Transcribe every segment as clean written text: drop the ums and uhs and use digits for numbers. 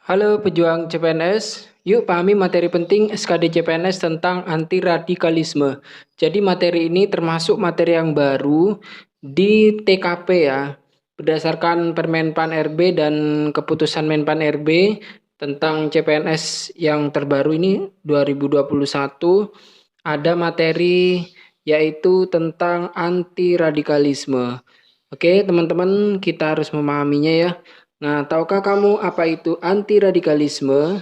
Halo pejuang CPNS, yuk pahami materi penting SKD CPNS tentang anti radikalisme. Jadi materi ini termasuk materi yang baru di TKP ya, berdasarkan Permenpan RB dan keputusan Menpan RB tentang CPNS yang terbaru ini 2021 ada materi yaitu tentang anti radikalisme. Oke, teman-teman, kita harus memahaminya ya. Nah, tahukah kamu apa itu anti radikalisme?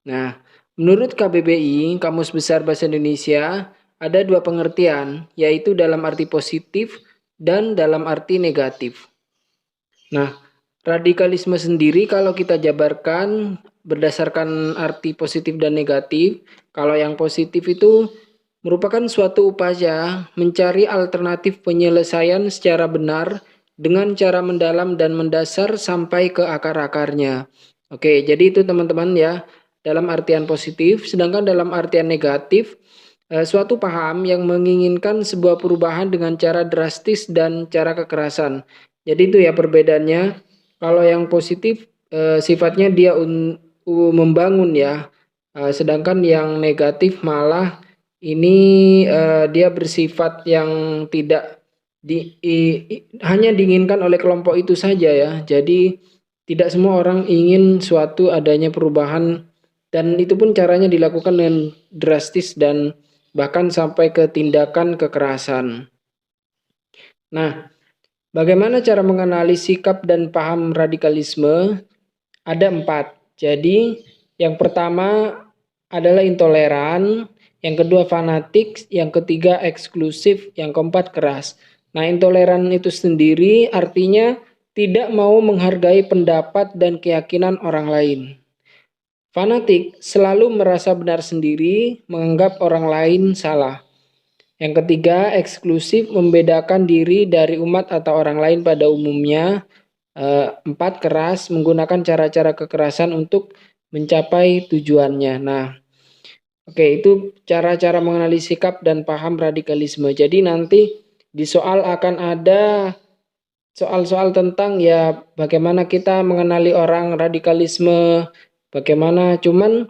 Nah, menurut KBBI, Kamus Besar Bahasa Indonesia, ada dua pengertian, yaitu dalam arti positif dan dalam arti negatif. Nah, radikalisme sendiri kalau kita jabarkan berdasarkan arti positif dan negatif, kalau yang positif itu merupakan suatu upaya mencari alternatif penyelesaian secara benar dengan cara mendalam dan mendasar sampai ke akar-akarnya. Oke, jadi itu teman-teman ya, dalam artian positif, sedangkan dalam artian negatif, suatu paham yang menginginkan sebuah perubahan dengan cara drastis dan cara kekerasan. Jadi itu ya perbedaannya. Kalau yang positif sifatnya dia membangun ya, sedangkan yang negatif malah ini dia bersifat yang tidak hanya diinginkan oleh kelompok itu saja ya. Jadi tidak semua orang ingin suatu adanya perubahan dan itu pun caranya dilakukan dengan drastis dan bahkan sampai ke tindakan kekerasan. Nah, bagaimana cara mengenali sikap dan paham radikalisme? Ada 4. Jadi, yang pertama adalah intoleran, yang kedua fanatik, yang ketiga eksklusif, yang keempat keras. Nah, intoleran itu sendiri artinya tidak mau menghargai pendapat dan keyakinan orang lain. Fanatik selalu merasa benar sendiri, menganggap orang lain salah. Yang ketiga, eksklusif membedakan diri dari umat atau orang lain pada umumnya. 4, keras, menggunakan cara-cara kekerasan untuk mencapai tujuannya. Nah, oke, itu cara-cara mengenali sikap dan paham radikalisme. Jadi nanti di soal akan ada soal-soal tentang ya bagaimana kita mengenali orang radikalisme, bagaimana cuman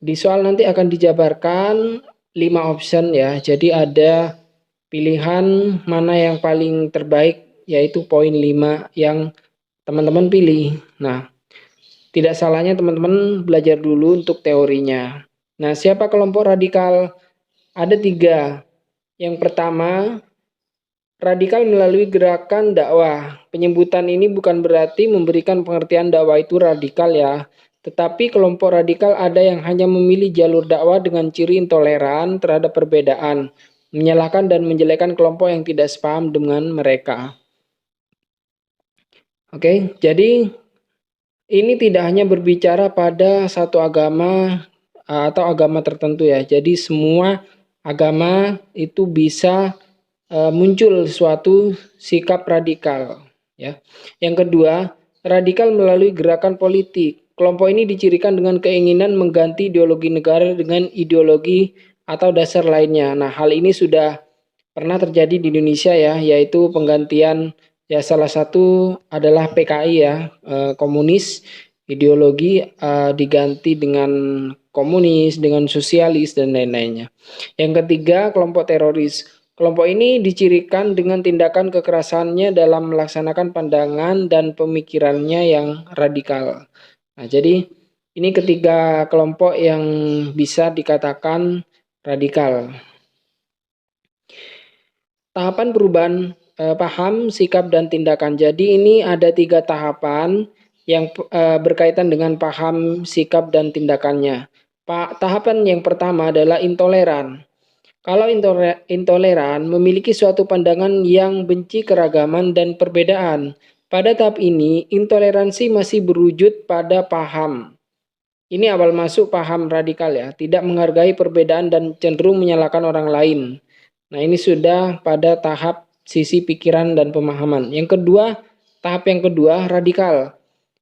di soal nanti akan dijabarkan 5 option ya. Jadi ada pilihan mana yang paling terbaik yaitu poin 5 yang teman-teman pilih. Nah, tidak salahnya teman-teman belajar dulu untuk teorinya. Nah, siapa kelompok radikal? Ada 3. Yang pertama, radikal melalui gerakan dakwah. Penyebutan ini bukan berarti memberikan pengertian dakwah itu radikal ya. Tetapi kelompok radikal ada yang hanya memilih jalur dakwah dengan ciri intoleran terhadap perbedaan, menyalahkan dan menjelekan kelompok yang tidak sepaham dengan mereka. Oke, jadi ini tidak hanya berbicara pada satu agama atau agama tertentu ya. Jadi semua agama itu bisa muncul suatu sikap radikal ya. Yang kedua, radikal melalui gerakan politik. Kelompok ini dicirikan dengan keinginan mengganti ideologi negara dengan ideologi atau dasar lainnya. Nah, hal ini sudah pernah terjadi di Indonesia ya, yaitu penggantian ya salah satu adalah PKI ya, komunis, ideologi diganti dengan komunis, dengan sosialis dan lain-lainnya. Yang ketiga, kelompok teroris. Kelompok ini dicirikan dengan tindakan kekerasannya dalam melaksanakan pandangan dan pemikirannya yang radikal. Nah, jadi ini ketiga kelompok yang bisa dikatakan radikal. Tahapan perubahan paham, sikap, dan tindakan. Jadi ini ada 3 tahapan yang berkaitan dengan paham, sikap, dan tindakannya. Tahapan yang pertama adalah intoleran. Kalau intoleran memiliki suatu pandangan yang benci keragaman dan perbedaan. Pada tahap ini, intoleransi masih berwujud pada paham. Ini awal masuk paham radikal ya, tidak menghargai perbedaan dan cenderung menyalahkan orang lain. Nah, ini sudah pada tahap sisi pikiran dan pemahaman. Yang kedua, tahap yang kedua, radikal.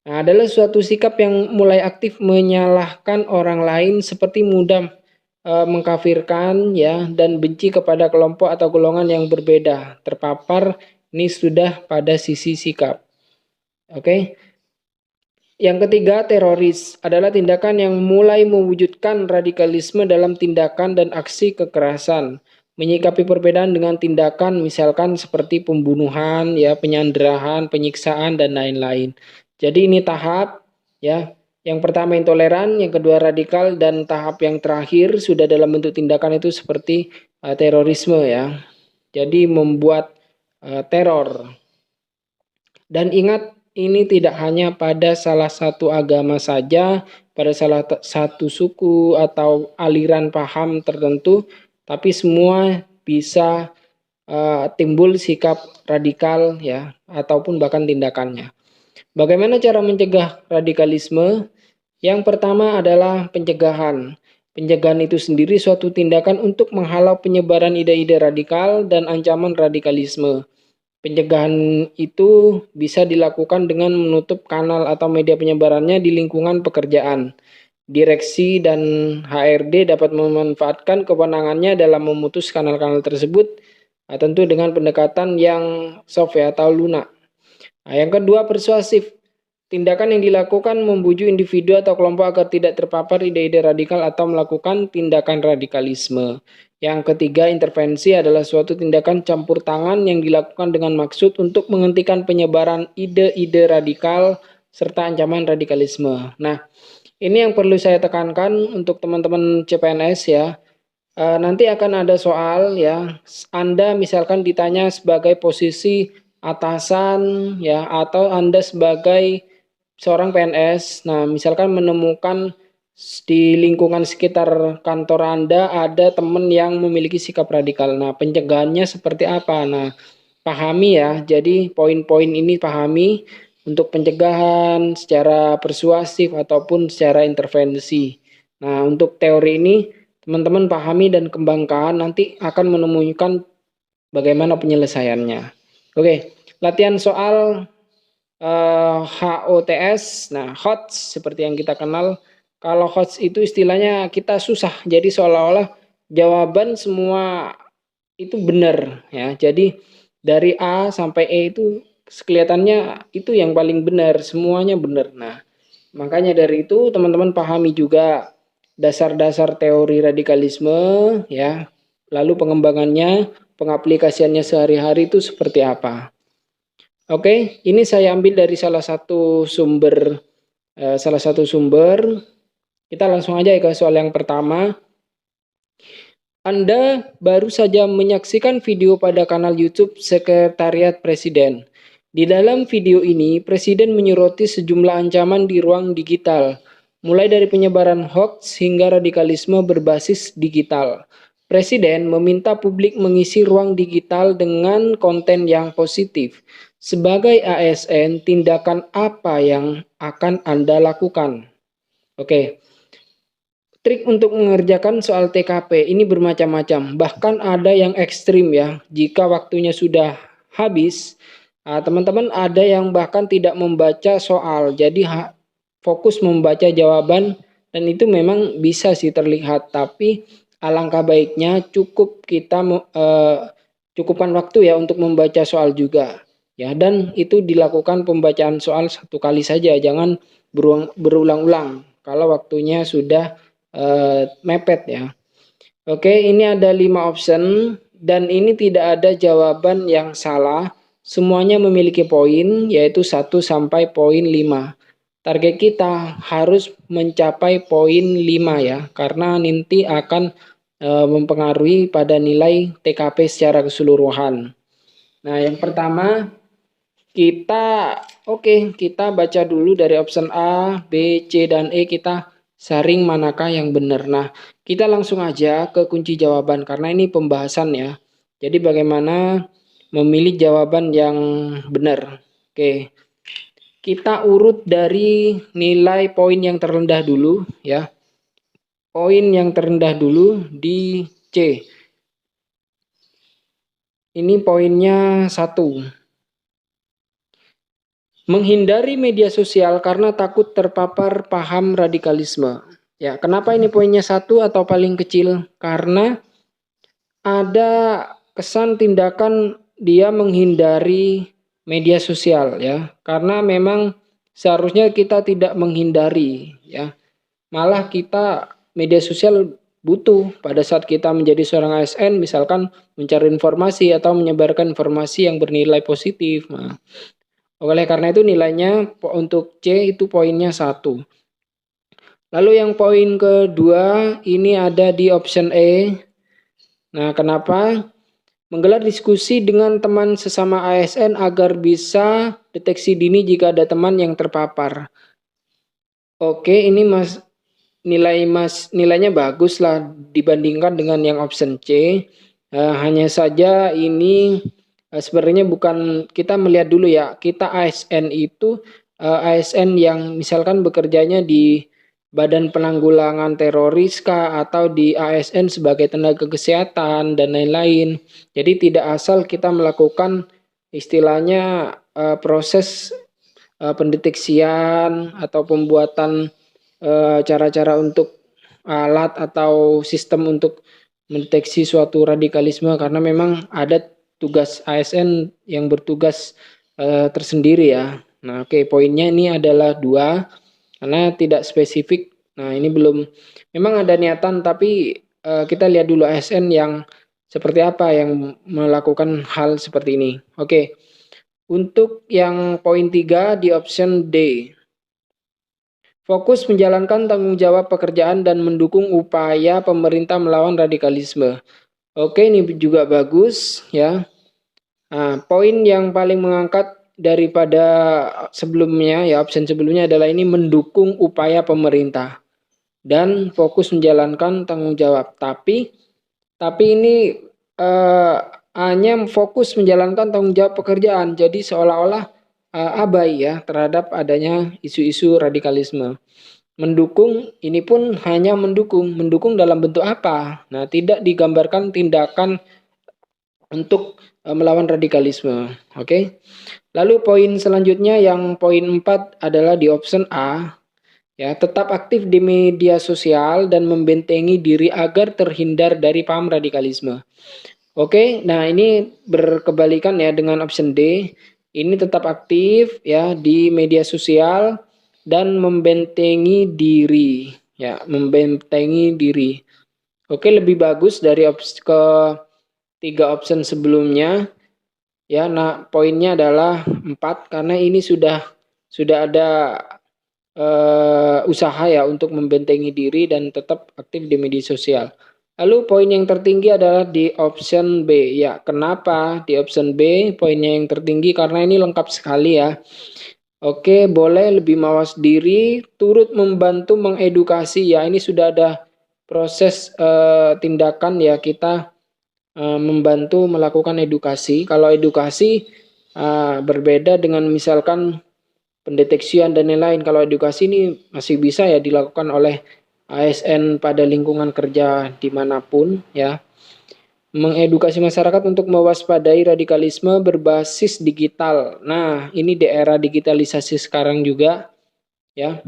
Nah, adalah suatu sikap yang mulai aktif menyalahkan orang lain seperti mudah mengkafirkan ya dan benci kepada kelompok atau golongan yang berbeda. Terpapar ini sudah pada sisi sikap. Oke. Yang ketiga, teroris adalah tindakan yang mulai mewujudkan radikalisme dalam tindakan dan aksi kekerasan. Menyikapi perbedaan dengan tindakan misalkan seperti pembunuhan, ya, penyanderaan, penyiksaan dan lain-lain. Jadi ini tahap, ya. Yang pertama intoleran, yang kedua radikal, dan tahap yang terakhir sudah dalam bentuk tindakan itu seperti terorisme, ya. Jadi membuat teror. Dan ingat, ini tidak hanya pada salah satu agama saja, pada salah satu suku atau aliran paham tertentu, tapi semua bisa timbul sikap radikal, ya, ataupun bahkan tindakannya. Bagaimana cara mencegah radikalisme? Yang pertama adalah pencegahan. Pencegahan itu sendiri suatu tindakan untuk menghalau penyebaran ide-ide radikal dan ancaman radikalisme. Pencegahan itu bisa dilakukan dengan menutup kanal atau media penyebarannya di lingkungan pekerjaan. Direksi dan HRD dapat memanfaatkan kewenangannya dalam memutus kanal-kanal tersebut, tentu dengan pendekatan yang soft, ya, atau lunak. Nah, yang kedua, persuasif. Tindakan yang dilakukan membujuk individu atau kelompok agar tidak terpapar ide-ide radikal atau melakukan tindakan radikalisme. Yang ketiga, intervensi adalah suatu tindakan campur tangan yang dilakukan dengan maksud untuk menghentikan penyebaran ide-ide radikal serta ancaman radikalisme. Nah, ini yang perlu saya tekankan untuk teman-teman CPNS, ya. Nanti akan ada soal, ya. Anda misalkan ditanya sebagai posisi atasan, ya, atau Anda sebagai seorang PNS. Nah, misalkan menemukan di lingkungan sekitar kantor Anda ada teman yang memiliki sikap radikal. Nah, pencegahannya seperti apa? Nah, pahami, ya. Jadi poin-poin ini pahami untuk pencegahan secara persuasif ataupun secara intervensi. Nah, untuk teori ini teman-teman pahami dan kembangkan, nanti akan menemukan bagaimana penyelesaiannya. Oke, latihan soal HOTS. Nah, HOTS seperti yang kita kenal. Kalau HOTS itu istilahnya kita susah. Jadi seolah-olah jawaban semua itu benar, ya. Jadi dari A sampai E itu kelihatannya itu yang paling benar, semuanya benar. Nah, makanya dari itu teman-teman pahami juga dasar-dasar teori radikalisme, ya. Lalu pengembangannya, pengaplikasiannya sehari-hari itu seperti apa. Oke, ini saya ambil dari salah satu sumber. Kita langsung aja ke soal yang pertama. Anda baru saja menyaksikan video pada kanal YouTube Sekretariat Presiden. Di dalam video ini, Presiden menyoroti sejumlah ancaman di ruang digital, mulai dari penyebaran hoax hingga radikalisme berbasis digital. Presiden meminta publik mengisi ruang digital dengan konten yang positif. Sebagai ASN, tindakan apa yang akan Anda lakukan? Oke. Trik untuk mengerjakan soal TKP ini bermacam-macam. Bahkan ada yang ekstrim, ya. Jika waktunya sudah habis, teman-teman ada yang bahkan tidak membaca soal. Jadi fokus membaca jawaban, dan itu memang bisa sih terlihat. Tapi alangkah baiknya cukupkan waktu, ya, untuk membaca soal juga. Ya, dan itu dilakukan pembacaan soal satu kali saja, jangan berulang-ulang kalau waktunya sudah mepet, ya. Oke, ini ada 5 option dan ini tidak ada jawaban yang salah. Semuanya memiliki poin, yaitu 1 sampai poin 5. Target kita harus mencapai poin 5, ya, karena nanti akan mempengaruhi pada nilai TKP secara keseluruhan. Nah, yang pertama kita baca dulu dari option A, B, C, dan E, kita saring manakah yang benar. Nah, kita langsung aja ke kunci jawaban karena ini pembahasan, ya. Jadi bagaimana memilih jawaban yang benar. Oke. Kita urut dari nilai poin yang terendah dulu, ya. Poin yang terendah dulu di C. Ini poinnya 1. Menghindari media sosial karena takut terpapar paham radikalisme. Ya, kenapa ini poinnya 1 atau paling kecil? Karena ada kesan tindakan dia menghindari media sosial, ya. Karena memang seharusnya kita tidak menghindari ya. Malah kita media sosial butuh pada saat kita menjadi seorang ASN, misalkan mencari informasi atau menyebarkan informasi yang bernilai positif. Nah, oleh karena itu nilainya untuk C itu poinnya 1. Lalu yang poin kedua ini ada di option E. Nah, kenapa? Menggelar diskusi dengan teman sesama ASN agar bisa deteksi dini jika ada teman yang terpapar. Oke, ini nilainya bagus lah dibandingkan dengan yang option C. Hanya saja ini sebenarnya bukan, kita melihat dulu ya, kita ASN itu ASN yang misalkan bekerjanya di Badan Penanggulangan Teroris kah, atau di ASN sebagai tenaga kesehatan dan lain-lain. Jadi tidak asal kita melakukan istilahnya proses pendeteksian atau pembuatan cara-cara untuk alat atau sistem untuk mendeteksi suatu radikalisme, karena memang ada tugas ASN yang bertugas tersendiri ya. Nah, oke, poinnya ini adalah 2 karena tidak spesifik. Nah, ini belum, memang ada niatan tapi kita lihat dulu ASN yang seperti apa yang melakukan hal seperti ini. Oke. Untuk yang poin 3 di option D. Fokus menjalankan tanggung jawab pekerjaan dan mendukung upaya pemerintah melawan radikalisme. Oke, ini juga bagus ya. Nah, poin yang paling mengangkat daripada sebelumnya ya, option sebelumnya adalah ini mendukung upaya pemerintah dan fokus menjalankan tanggung jawab. Tapi ini hanya fokus menjalankan tanggung jawab pekerjaan. Jadi seolah-olah abai ya terhadap adanya isu-isu radikalisme. Mendukung ini pun hanya mendukung dalam bentuk apa? Nah, tidak digambarkan tindakan untuk melawan radikalisme. Oke. Lalu poin selanjutnya yang poin 4 adalah di option A. Ya, tetap aktif di media sosial dan membentengi diri agar terhindar dari paham radikalisme. Oke, nah ini berkebalikan ya dengan option D. Ini tetap aktif ya di media sosial dan membentengi diri. Ya, membentengi diri. Oke, lebih bagus dari ke 3 option sebelumnya. Ya, nah poinnya adalah 4 karena ini sudah ada usaha ya untuk membentengi diri dan tetap aktif di media sosial. Lalu poin yang tertinggi adalah di option B. Ya, kenapa di option B poinnya yang tertinggi? Karena ini lengkap sekali ya. Oke, boleh lebih mawas diri, turut membantu mengedukasi. Ya, ini sudah ada proses tindakan ya, kita membantu melakukan edukasi. Kalau edukasi berbeda dengan misalkan pendeteksian dan lain-lain. Kalau edukasi ini masih bisa ya dilakukan oleh ASN pada lingkungan kerja dimanapun ya. Mengedukasi masyarakat untuk mewaspadai radikalisme berbasis digital. Nah, ini di era digitalisasi sekarang juga ya.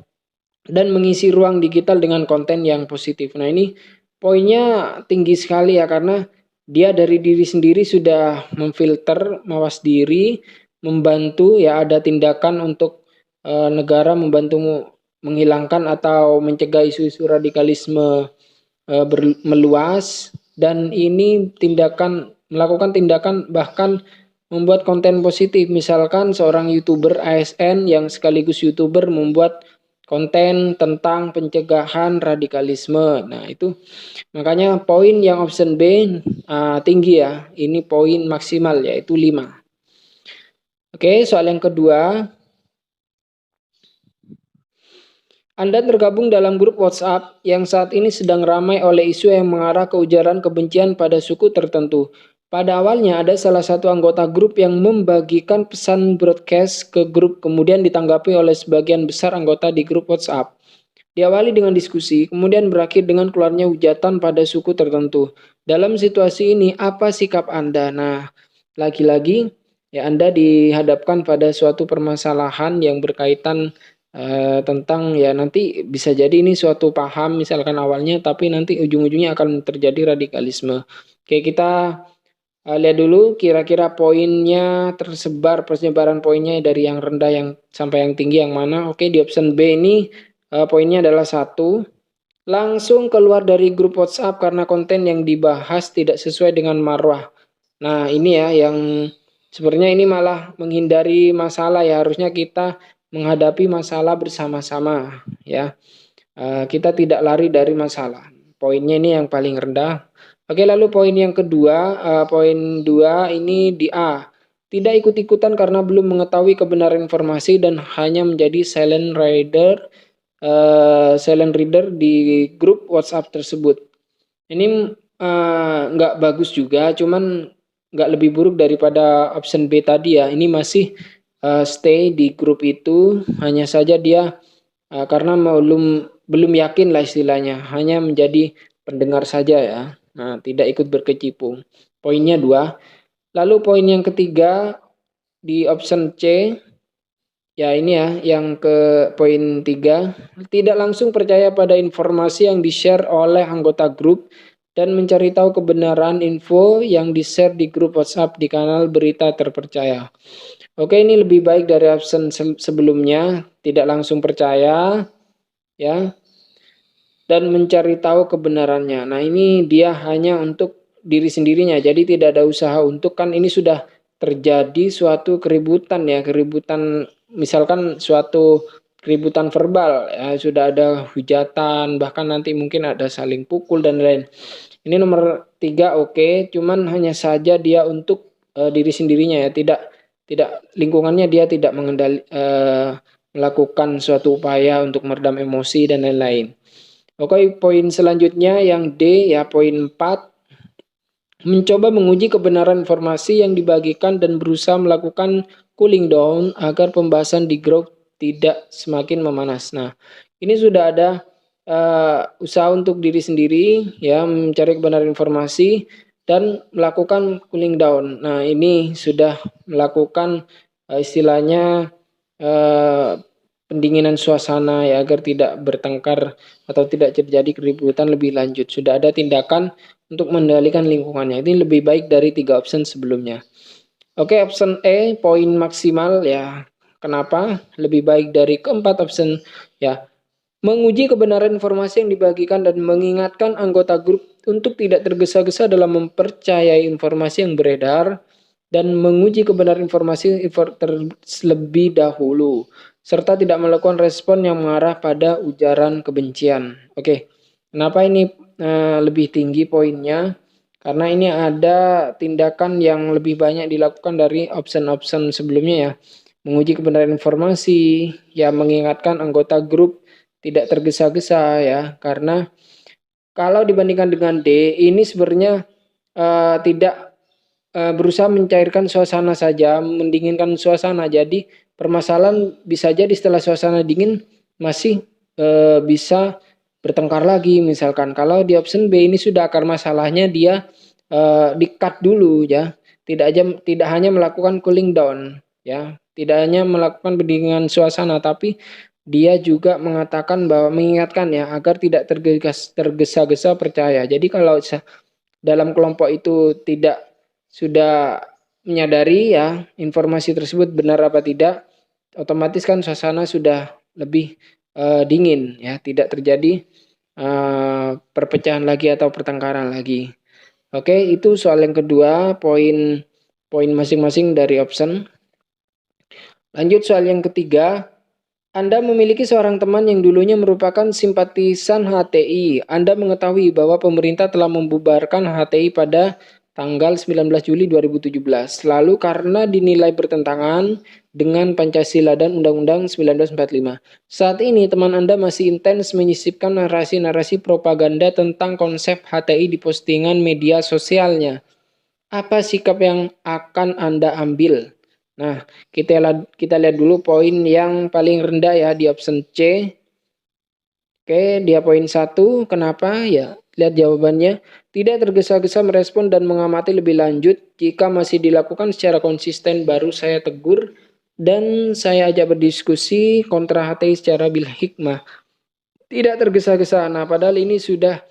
Dan mengisi ruang digital dengan konten yang positif. Nah, ini poinnya tinggi sekali ya, karena dia dari diri sendiri sudah memfilter, mawas diri, membantu ya, ada tindakan untuk negara membantu menghilangkan atau mencegah isu-isu radikalisme meluas, dan ini melakukan tindakan bahkan membuat konten positif. Misalkan seorang YouTuber ASN yang sekaligus YouTuber membuat konten tentang pencegahan radikalisme. Nah, itu makanya poin yang option B tinggi ya. Ini poin maksimal yaitu 5. Oke, soal yang kedua. Anda tergabung dalam grup WhatsApp yang saat ini sedang ramai oleh isu yang mengarah ke ujaran kebencian pada suku tertentu. Pada awalnya ada salah satu anggota grup yang membagikan pesan broadcast ke grup, kemudian ditanggapi oleh sebagian besar anggota di grup WhatsApp. Diawali dengan diskusi, kemudian berakhir dengan keluarnya hujatan pada suku tertentu. Dalam situasi ini, apa sikap Anda? Nah, lagi-lagi ya Anda dihadapkan pada suatu permasalahan yang berkaitan tentang ya, nanti bisa jadi ini suatu paham misalkan awalnya, tapi nanti ujung-ujungnya akan terjadi radikalisme. Oke, kita Lihat dulu kira-kira poinnya tersebar, persebaran poinnya dari yang rendah yang sampai yang tinggi yang mana. Oke, di option B ini poinnya adalah 1. Langsung keluar dari grup WhatsApp karena konten yang dibahas tidak sesuai dengan marwah. Nah, ini ya yang sebenarnya ini malah menghindari masalah ya. Harusnya kita menghadapi masalah bersama-sama ya. Kita tidak lari dari masalah. Poinnya ini yang paling rendah. Oke, lalu poin yang kedua, poin 2 ini di A. Tidak ikut-ikutan karena belum mengetahui kebenaran informasi dan hanya menjadi silent reader di grup WhatsApp tersebut. Ini nggak bagus juga, cuman nggak lebih buruk daripada option B tadi ya. Ini masih stay di grup itu, hanya saja dia karena belum yakin lah istilahnya, hanya menjadi pendengar saja ya. Nah, tidak ikut berkecimpung. Poinnya 2. Lalu poin yang ketiga di option C, ya ini ya, yang ke poin 3, tidak langsung percaya pada informasi yang di-share oleh anggota grup dan mencari tahu kebenaran info yang di-share di grup WhatsApp di kanal berita terpercaya. Oke, ini lebih baik dari option sebelumnya, tidak langsung percaya ya dan mencari tahu kebenarannya. Nah, ini dia hanya untuk diri sendirinya. Jadi tidak ada usaha untuk, kan ini sudah terjadi suatu keributan ya, keributan misalkan suatu keributan verbal ya, sudah ada hujatan, bahkan nanti mungkin ada saling pukul dan lain. Ini nomor 3 oke, cuman hanya saja dia untuk diri sendirinya ya, tidak lingkungannya, dia tidak melakukan suatu upaya untuk meredam emosi dan lain-lain. Oke, poin selanjutnya yang D ya, poin 4. Mencoba menguji kebenaran informasi yang dibagikan dan berusaha melakukan cooling down agar pembahasan di grup tidak semakin memanas. Nah, ini sudah ada usaha untuk diri sendiri ya, mencari kebenaran informasi dan melakukan cooling down. Nah, ini sudah melakukan istilahnya pendinginan suasana ya, agar tidak bertengkar atau tidak terjadi keributan lebih lanjut. Sudah ada tindakan untuk mengendalikan lingkungannya. Ini lebih baik dari 3 option sebelumnya. Oke, option E, poin maksimal ya. Kenapa? Lebih baik dari keempat option ya. Menguji kebenaran informasi yang dibagikan dan mengingatkan anggota grup untuk tidak tergesa-gesa dalam mempercayai informasi yang beredar dan menguji kebenaran informasi terlebih dahulu serta tidak melakukan respon yang mengarah pada ujaran kebencian. Oke, kenapa ini lebih tinggi poinnya? Karena ini ada tindakan yang lebih banyak dilakukan dari option-option sebelumnya ya. Menguji kebenaran informasi, ya mengingatkan anggota grup tidak tergesa-gesa ya. Karena kalau dibandingkan dengan D, ini sebenarnya tidak berusaha mencairkan suasana saja, mendinginkan suasana. Jadi permasalahan bisa jadi setelah suasana dingin masih bisa bertengkar lagi. Misalkan kalau di option B ini sudah akar masalahnya, dia di-cut dulu ya. Tidak hanya melakukan cooling down ya, tidak hanya melakukan pendinginan suasana, tapi dia juga mengatakan bahwa mengingatkan ya agar tidak tergesa-gesa percaya. Jadi kalau dalam kelompok itu tidak sudah menyadari ya informasi tersebut benar apa tidak, otomatis kan suasana sudah lebih dingin ya, tidak terjadi perpecahan lagi atau pertengkaran lagi. Oke, itu soal yang kedua, poin masing-masing dari option. Lanjut soal yang ketiga. Anda memiliki seorang teman yang dulunya merupakan simpatisan HTI. Anda mengetahui bahwa pemerintah telah membubarkan HTI pada tanggal 19 Juli 2017. Lalu karena dinilai bertentangan dengan Pancasila dan Undang-Undang 1945. Saat ini teman Anda masih intens menyisipkan narasi-narasi propaganda tentang konsep HTI di postingan media sosialnya. Apa sikap yang akan Anda ambil? Nah, kita lihat dulu poin yang paling rendah ya di option C. Oke, dia poin 1. Kenapa? Ya, lihat jawabannya. Tidak tergesa-gesa merespon dan mengamati lebih lanjut. Jika masih dilakukan secara konsisten, baru saya tegur dan saya ajak berdiskusi kontra HTI secara bil hikmah. Tidak tergesa-gesa. Nah, padahal ini sudah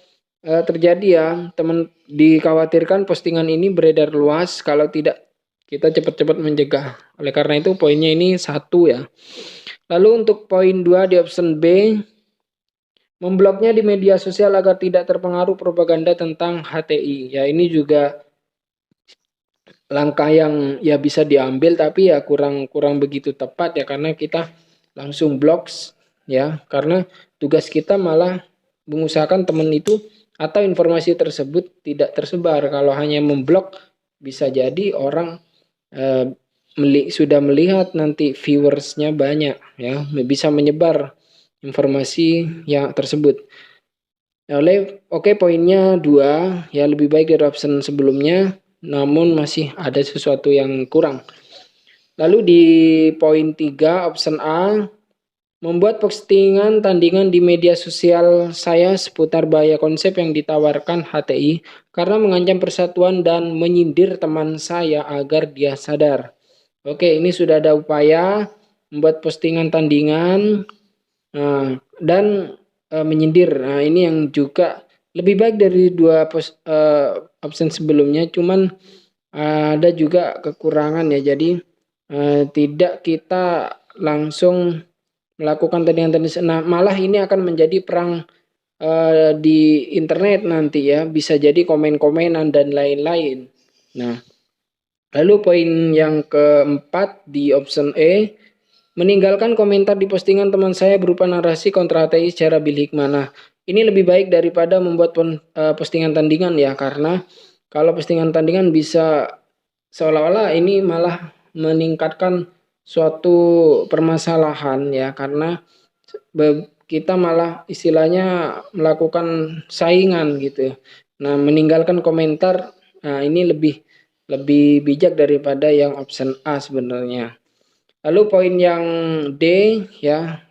terjadi ya, teman, dikhawatirkan postingan ini beredar luas kalau tidak kita cepat-cepat mencegah. Oleh karena itu poinnya ini 1 ya. Lalu untuk poin 2 di option B, membloknya di media sosial agar tidak terpengaruh propaganda tentang HTI. Ya ini juga langkah yang ya bisa diambil, tapi ya kurang kurang begitu tepat ya, karena kita langsung blok ya, karena tugas kita malah mengusahakan teman itu atau informasi tersebut tidak tersebar. Kalau hanya memblok bisa jadi orang eh, sudah melihat nanti viewersnya banyak ya, bisa menyebar informasi yang tersebut. Oke, poinnya 2 ya, lebih baik dari option sebelumnya, namun masih ada sesuatu yang kurang. Lalu di poin 3 option A, membuat postingan tandingan di media sosial saya seputar bahaya konsep yang ditawarkan HTI karena mengancam persatuan dan menyindir teman saya agar dia sadar. Oke, ini sudah ada upaya membuat postingan tandingan dan menyindir. Nah, ini yang juga lebih baik dari option sebelumnya, cuman ada juga kekurangan ya. Jadi tidak kita langsung melakukan tandingan-tandingan. Nah, malah ini akan menjadi perang di internet nanti ya, bisa jadi komen-komenan dan lain-lain. Nah, lalu poin yang keempat di option E, meninggalkan komentar di postingan teman saya berupa narasi kontra ateis secara bil hikmah. Nah, ini lebih baik daripada membuat postingan tandingan ya, karena kalau postingan tandingan bisa seolah-olah ini malah meningkatkan suatu permasalahan ya, karena kita malah istilahnya melakukan saingan gitu ya. Nah, meninggalkan komentar, nah ini lebih lebih bijak daripada yang option A sebenarnya. Lalu poin yang D ya,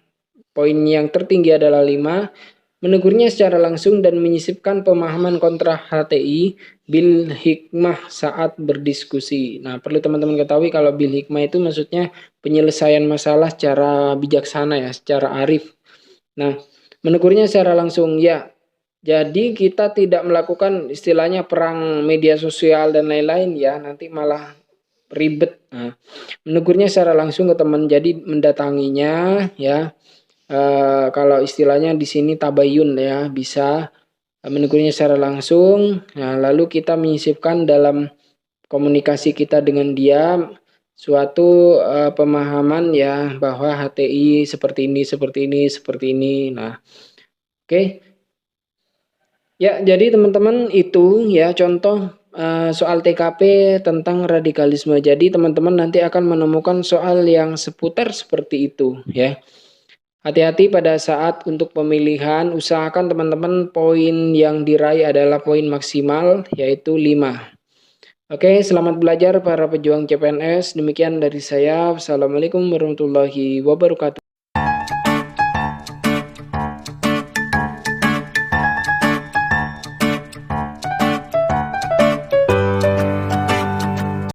poin yang tertinggi adalah 5, menegurnya secara langsung dan menyisipkan pemahaman kontra HTI bil hikmah saat berdiskusi. Nah, perlu teman-teman ketahui kalau bil hikmah itu maksudnya penyelesaian masalah secara bijaksana ya, secara arif. Nah, menegurnya secara langsung ya. Jadi kita tidak melakukan istilahnya perang media sosial dan lain-lain ya, nanti malah ribet. Nah, menegurnya secara langsung ke teman, jadi mendatanginya ya. Kalau istilahnya di sini tabayun ya, bisa menegurnya secara langsung. Nah, lalu kita menyisipkan dalam komunikasi kita dengan dia suatu pemahaman ya, bahwa HTI seperti ini, seperti ini, seperti ini. Nah, oke. Ya, jadi teman-teman itu ya contoh soal TKP tentang radikalisme. Jadi teman-teman nanti akan menemukan soal yang seputar seperti itu ya. Hati-hati pada saat untuk pemilihan, usahakan teman-teman poin yang diraih adalah poin maksimal yaitu 5. Oke, selamat belajar para pejuang CPNS. Demikian dari saya. Wassalamualaikum warahmatullahi wabarakatuh.